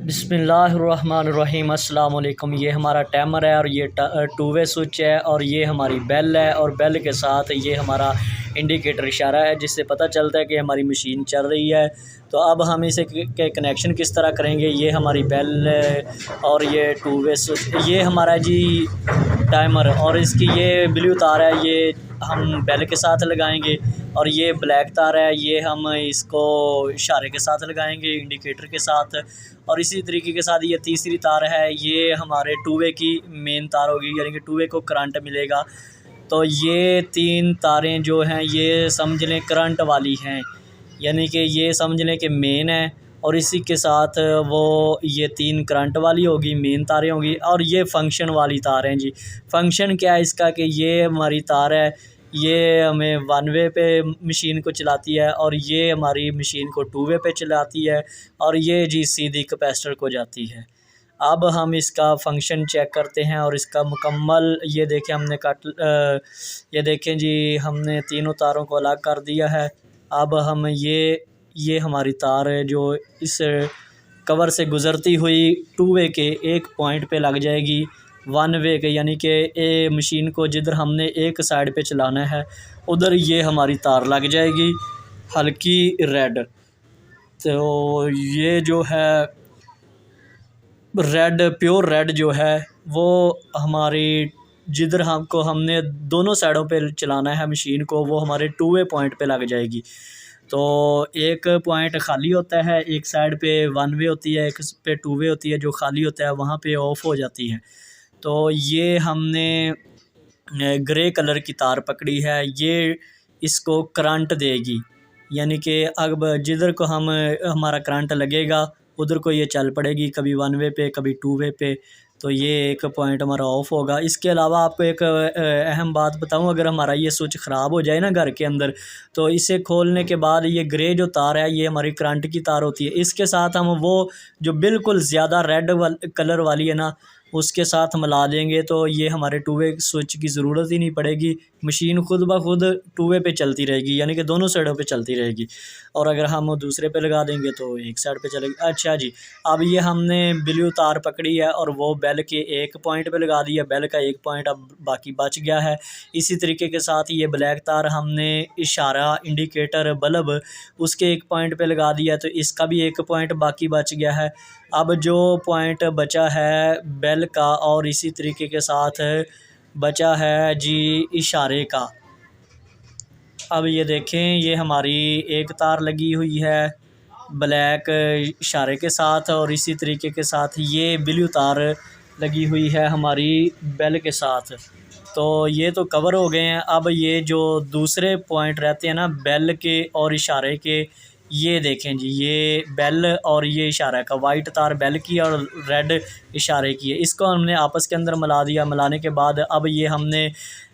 बिस्मिल्लाहिर्रहमानिर्रहीम। अस्सलाम वालेकुम। ये हमारा टाइमर है और ये टू वे स्विच है और ये हमारी बेल है और बेल के साथ ये हमारा इंडिकेटर इशारा है जिससे पता चलता है कि हमारी मशीन चल रही है। तो अब हम इसे के कनेक्शन किस तरह करेंगे। ये हमारी बेल और ये टू वे स्विच, ये हमारा जी टाइमर और इसकी ये ब्लू तार है, ये हम बेल के साथ लगाएंगे। और ये ब्लैक तार है, ये हम इसको इशारे के साथ लगाएंगे, इंडिकेटर के साथ। और इसी तरीके के साथ ये तीसरी तार है, ये हमारे टू वे की मेन तार होगी, यानी कि टू वे को करंट मिलेगा। तो ये तीन तारें जो हैं ये समझ लें करंट वाली हैं, यानी कि ये समझ लें कि मेन है। और इसी के साथ वो ये तीन करंट वाली होगी, मेन तारें होंगी। और ये फंक्शन वाली तार हैं जी। फंक्शन क्या है इसका कि ये हमारी तार है, ये हमें वन वे पे मशीन को चलाती है और ये हमारी मशीन को टू वे पे चलाती है और ये जी सीधी कैपेसिटर को जाती है। अब हम इसका फंक्शन चेक करते हैं और इसका मुकम्मल ये देखें हमने ये देखें जी, हमने तीनों तारों को अलग कर दिया है। अब हम ये हमारी तार है जो इस कवर से गुज़रती हुई टू वे के एक पॉइंट पे लग जाएगी वन वे के, यानी कि ए मशीन को जिधर हमने एक साइड पे चलाना है उधर ये हमारी तार लग जाएगी हल्की रेड। तो ये जो है रेड, प्योर रेड जो है वो हमारी जिधर हमने दोनों साइडों पे चलाना है मशीन को, वो हमारे टू वे पॉइंट पे लग जाएगी। तो एक पॉइंट खाली होता है, एक साइड पे वन वे होती है, एक पे टू वे होती है। जो खाली होता है वहाँ पे ऑफ हो जाती है। तो ये हमने ग्रे कलर की तार पकड़ी है, ये इसको करंट देगी, यानी कि अब जिधर को हमारा करंट लगेगा उधर को ये चल पड़ेगी, कभी वन वे पे कभी टू वे पे। तो ये एक पॉइंट हमारा ऑफ होगा। इसके अलावा आपको एक अहम बात बताऊं, अगर हमारा ये स्विच ख़राब हो जाए ना घर के अंदर, तो इसे खोलने के बाद ये ग्रे जो तार है ये हमारी करंट की तार होती है। इसके साथ हम वो जो बिल्कुल ज़्यादा रेड कलर वाली है ना उसके साथ मिला देंगे, तो ये हमारे टू वे स्विच की ज़रूरत ही नहीं पड़ेगी। मशीन खुद ब खुद टू वे पे चलती रहेगी, यानी कि दोनों साइडों पे चलती रहेगी। और अगर हम दूसरे पे लगा देंगे तो एक साइड पे चलेगी। अच्छा जी, अब ये हमने ब्लू तार पकड़ी है और वो बेल के एक पॉइंट पे लगा दी है, बेल का एक पॉइंट अब बाकी बच गया है। इसी तरीके के साथ ये ब्लैक तार हमने इशारा, इंडिकेटर, बल्ब उसके एक पॉइंट पे लगा दिया, तो इसका भी एक पॉइंट बाकी बच गया है। अब जो पॉइंट बचा है बेल का और इसी तरीके के साथ बचा है जी इशारे का। अब ये देखें, ये हमारी एक तार लगी हुई है ब्लैक इशारे के साथ और इसी तरीके के साथ ये ब्लू तार लगी हुई है हमारी बेल के साथ। तो ये तो कवर हो गए हैं। अब ये जो दूसरे पॉइंट रहते हैं ना बेल के और इशारे के, ये देखें जी, ये बेल और ये इशारा का, वाइट तार बेल की और रेड इशारे की है। इसको हमने आपस के अंदर मिला दिया। मिलाने के बाद अब ये हमने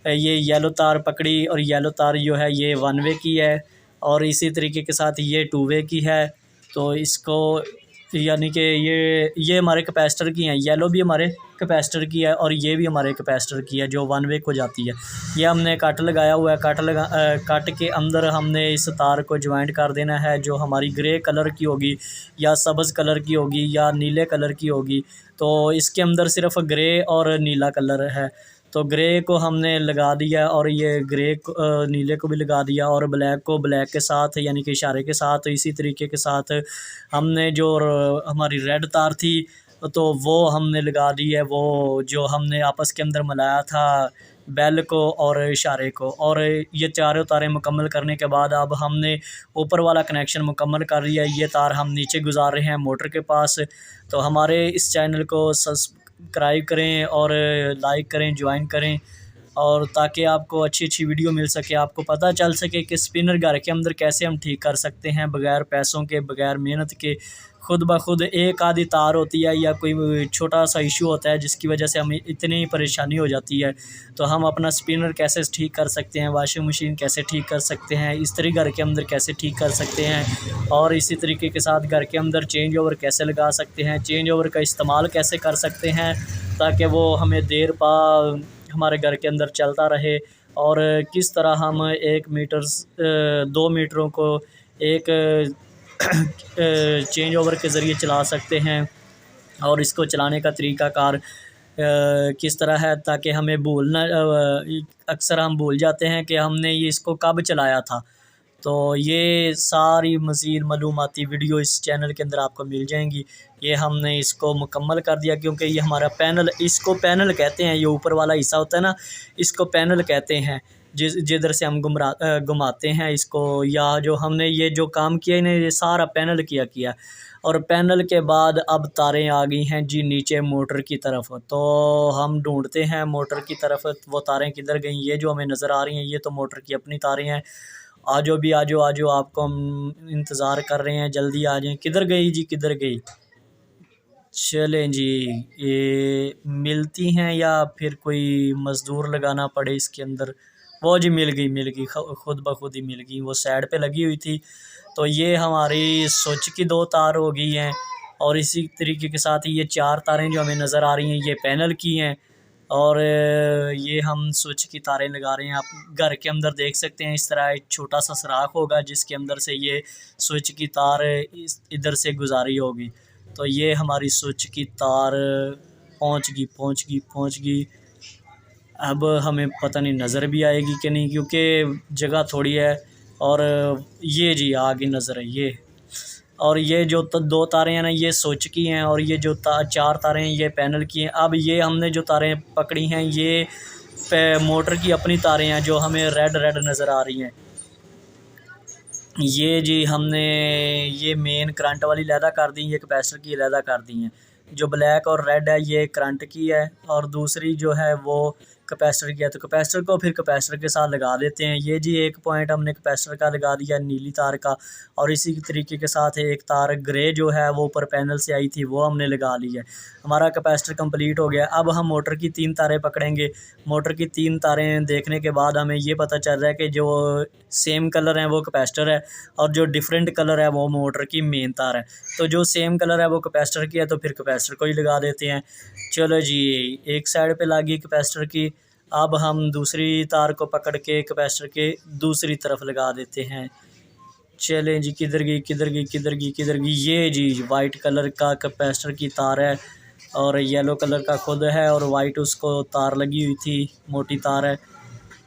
ये येलो तार पकड़ी और येलो तार जो है ये वन वे की है और इसी तरीके के साथ ये टू वे की है। तो इसको यानी कि ये हमारे कैपेसिटर की हैं, येलो भी हमारे कैपेसिटर की है और ये भी हमारे कैपेसिटर की है जो वन वे को जाती है। ये हमने कट लगाया हुआ है, कट के अंदर हमने इस तार को ज्वाइंट कर देना है, जो हमारी ग्रे कलर की होगी या सब्ज़ कलर की होगी या नीले कलर की होगी। तो इसके अंदर सिर्फ ग्रे और नीला कलर है, तो ग्रे को हमने लगा दिया और ये ग्रे को नीले को भी लगा दिया और ब्लैक को ब्लैक के साथ, यानी कि इशारे के साथ। इसी तरीके के साथ हमने जो हमारी रेड तार थी तो वो हमने लगा दी है, वो जो हमने आपस के अंदर मिलाया था बेल को और इशारे को। और ये चारों तारें मुकम्मल करने के बाद अब हमने ऊपर वाला कनेक्शन मुकम्मल कर लिया। ये तार हम नीचे गुजार रहे हैं मोटर के पास। तो हमारे इस चैनल को सब्सक्राइब करें और लाइक करें, ज्वाइन करें, और ताकि आपको अच्छी अच्छी वीडियो मिल सके, आपको पता चल सके कि स्पिनर घर के अंदर कैसे हम ठीक कर सकते हैं बग़ैर पैसों के, बग़ैर मेहनत के। खुद ब खुद एक आधी तार होती है या कोई छोटा सा इशू होता है जिसकी वजह से हमें इतनी परेशानी हो जाती है, तो हम अपना स्पिनर कैसे ठीक कर सकते हैं, वॉशिंग मशीन कैसे ठीक कर सकते हैं, इस्त्री घर के अंदर कैसे ठीक कर सकते हैं, और इसी तरीके के साथ घर के अंदर चेंज ओवर कैसे लगा सकते हैं, चेंज ओवर का इस्तेमाल कैसे कर सकते हैं ताकि वो हमें देर पा हमारे घर के अंदर चलता रहे। और किस तरह हम 1 मीटर 2 मीटरों को एक चेंज ओवर के ज़रिए चला सकते हैं। और इसको चलाने का तरीक़ाकार किस तरह है, ताकि हमें भूलना अक्सर हम भूल जाते हैं कि हमने ये इसको कब चलाया था। तो ये सारी मज़ीद मालूमाती वीडियो इस चैनल के अंदर आपको मिल जाएंगी। ये हमने इसको मुकम्मल कर दिया, क्योंकि ये हमारा पैनल, इसको पैनल कहते हैं, ये ऊपर वाला हिस्सा होता है ना, इसको पैनल कहते हैं। जिधर से हम घुमाते हैं इसको, या जो हमने ये जो काम किया इन्हें, ये सारा पैनल किया। और पैनल के बाद अब तारें आ गई हैं जी नीचे मोटर की तरफ। तो हम ढूंढते हैं मोटर की तरफ, वो तारें किधर गई। ये जो हमें नज़र आ रही हैं ये तो मोटर की अपनी तारें हैं। आजो भी आजो आजो, आपको हम इंतज़ार कर रहे हैं, जल्दी आ जाएं। किधर गई जी, किधर गई? चलें जी, ये मिलती हैं या फिर कोई मज़दूर लगाना पड़े इसके अंदर। वो जी मिल गई, खुद ब खुद ही मिल गई, वो साइड पे लगी हुई थी। तो ये हमारी स्विच की 2 तार हो गई हैं, और इसी तरीके के साथ ये 4 तारें जो हमें नज़र आ रही हैं ये पैनल की हैं। और ये हम स्विच की तारें लगा रहे हैं। आप घर के अंदर देख सकते हैं, इस तरह एक छोटा सा सुराख होगा जिसके अंदर से ये स्विच की तार इधर से गुजारी होगी। तो ये हमारी स्विच की तार पहुंच गई। अब हमें पता नहीं नज़र भी आएगी कि नहीं, क्योंकि जगह थोड़ी है। और ये जी आगे नज़र है ये। और ये जो 2 तारें हैं ना, ये स्विच की हैं, और ये जो 4 तारें हैं ये पैनल की हैं। अब ये हमने जो तारें पकड़ी हैं ये मोटर की अपनी तारें हैं, जो हमें रेड नज़र आ रही हैं। ये जी हमने ये मेन करंट वाली लैदा कर दी, ये कैपेसिटर की लैदा कर दी हैं। जो ब्लैक और रेड है ये करंट की है, और दूसरी जो है वो कैपेसिटर की है। तो कैपेसिटर को फिर कैपेसिटर के साथ लगा देते हैं। ये जी एक पॉइंट हमने कैपेसिटर का लगा दिया नीली तार का, और इसी तरीके के साथ एक तार ग्रे जो है वो ऊपर पैनल से आई थी वो हमने लगा ली है। हमारा कैपेसिटर कंप्लीट हो गया। अब हम मोटर की 3 तारें पकड़ेंगे। मोटर की 3 तारें देखने के बाद हमें ये पता चल रहा है कि जो सेम कलर है वो कैपेसिटर है, और जो डिफरेंट कलर है वो मोटर की मेन तार है। तो जो सेम कलर है वो कैपेसिटर की है, तो फिर कैपेसिटर को ही लगा देते हैं। चलो जी, एक साइड पे लगी कैपेसिटर की। अब हम दूसरी तार को पकड़ के कैपेसिटर के दूसरी तरफ लगा देते हैं। चलें जी, किधर गई? ये जी वाइट कलर का कैपेसिटर की तार है, और येलो कलर का खुद है, और वाइट उसको तार लगी हुई थी, मोटी तार है।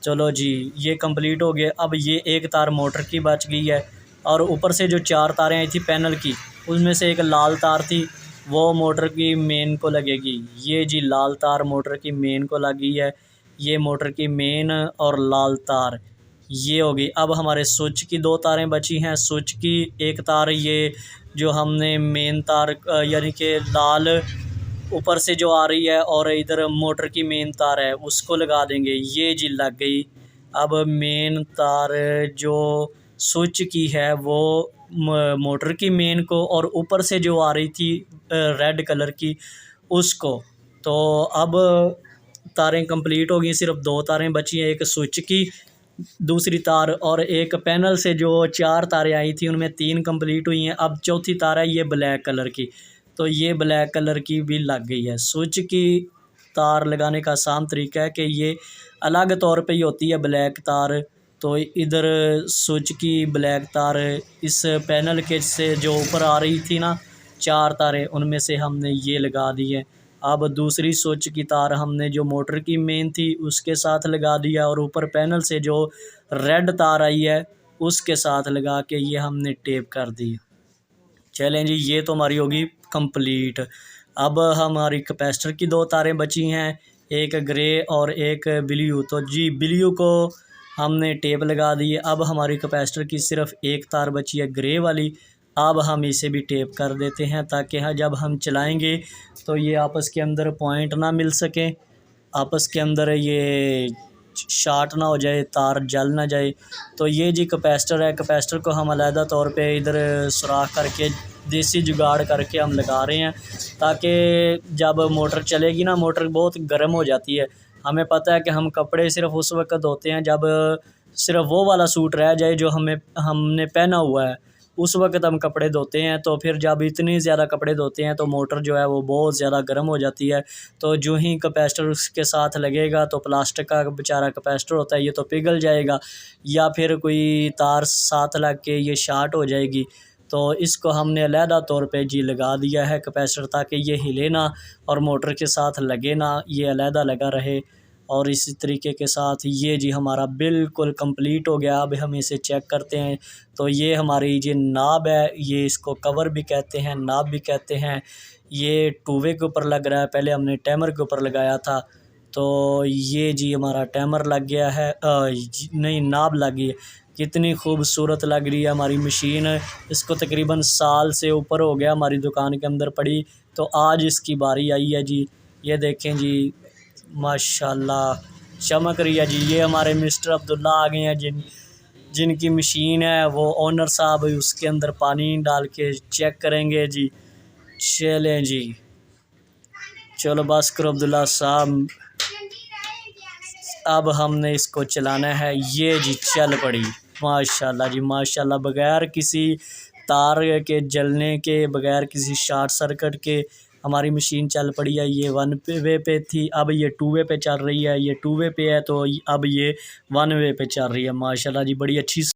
चलो जी, ये कंप्लीट हो गया। अब ये एक तार मोटर की बच गई है, और ऊपर से जो 4 तारें आई थी पैनल की, उसमें से एक लाल तार थी, वो मोटर की मेन को लगेगी। ये जी लाल तार मोटर की मेन को लगी है। ये मोटर की मेन और लाल तार ये होगी। अब हमारे स्विच की 2 तारें बची हैं। स्विच की एक तार ये जो हमने मेन तार यानी कि लाल ऊपर से जो आ रही है, और इधर मोटर की मेन तार है उसको लगा देंगे। ये जी लग गई। अब मेन तार जो स्विच की है वो मोटर की मेन को, और ऊपर से जो आ रही थी रेड कलर की उसको। तो अब तारें कंप्लीट हो गई, सिर्फ 2 तारें बची हैं, एक स्विच की दूसरी तार, और एक पैनल से जो 4 तारें आई थी उनमें 3 कंप्लीट हुई हैं। अब चौथी तार है ये ब्लैक कलर की, तो ये ब्लैक कलर की भी लग गई है। स्विच की तार लगाने का आसान तरीका है कि ये अलग तौर पे ही होती है ब्लैक तार। तो इधर स्विच की ब्लैक तार इस पैनल के से जो ऊपर आ रही थी ना 4 तारें, उनमें से हमने ये लगा दी है। अब दूसरी स्विच की तार हमने जो मोटर की मेन थी उसके साथ लगा दिया, और ऊपर पैनल से जो रेड तार आई है उसके साथ लगा के ये हमने टेप कर दी। चलें जी, ये तो हमारी होगी कंप्लीट। अब हमारी कैपेसिटर की 2 तारें बची हैं, एक ग्रे और एक ब्लू। तो जी ब्लू को हमने टेप लगा दी है। अब हमारी कैपेसिटर की सिर्फ एक तार बची है ग्रे वाली। अब हम इसे भी टेप कर देते हैं, ताकि जब हम चलाएंगे तो ये आपस के अंदर पॉइंट ना मिल सके, आपस के अंदर ये शार्ट ना हो जाए, तार जल ना जाए। तो ये जी कैपेसिटर है। कैपेसिटर को हम अलहदा तौर पे इधर सुराख करके देसी जुगाड़ करके हम लगा रहे हैं, ताकि जब मोटर चलेगी ना, मोटर बहुत गर्म हो जाती है। हमें पता है कि हम कपड़े सिर्फ उस वक्त धोते हैं जब सिर्फ वो वाला सूट रह जाए जो हमने पहना हुआ है, उस वक्त हम कपड़े धोते हैं। तो फिर जब इतनी ज़्यादा कपड़े धोते हैं तो मोटर जो है वो बहुत ज़्यादा गर्म हो जाती है। तो जो ही कैपेसिटर उसके साथ लगेगा तो प्लास्टिक का बेचारा कैपेसिटर होता है, ये तो पिघल जाएगा, या फिर कोई तार साथ लग के ये शार्ट हो जाएगी। तो इसको हमने अलहदा तौर पे जी लगा दिया है कैपेसिटर, ताकि ये हिले ना और मोटर के साथ लगे ना, ये अलहदा लगा रहे। और इसी तरीके के साथ ये जी हमारा बिल्कुल कंप्लीट हो गया। अब हम इसे चेक करते हैं। तो ये हमारी जो नाब है, ये इसको कवर भी कहते हैं, नाब भी कहते हैं। ये टूवे के ऊपर लग रहा है, पहले हमने टैमर के ऊपर लगाया था। तो ये जी हमारा टैमर लग गया है, नहीं नाब लग गई है। कितनी खूबसूरत लग रही है हमारी मशीन। इसको तकरीबन साल से ऊपर हो गया हमारी दुकान के अंदर पड़ी, तो आज इसकी बारी आई है जी। ये देखें जी, माशाल्लाह चमक रही है जी। ये हमारे मिस्टर अब्दुल्ला आ गए हैं, जिनकी मशीन है, वो ओनर साहब उसके अंदर पानी डाल के चेक करेंगे जी। चलें जी, चलो बस करो अब्दुल्ला साहब, अब हमने इसको चलाना है। ये जी चल पड़ी, माशाल्लाह जी माशाल्लाह, बगैर किसी तार के जलने के, बगैर किसी शॉर्ट सर्किट के हमारी मशीन चल पड़ी है। ये 1 वे पे थी, अब ये 2 वे पे चल रही है। ये 2 वे पे है, तो अब ये 1 वे पे चल रही है। माशाल्लाह जी, बड़ी अच्छी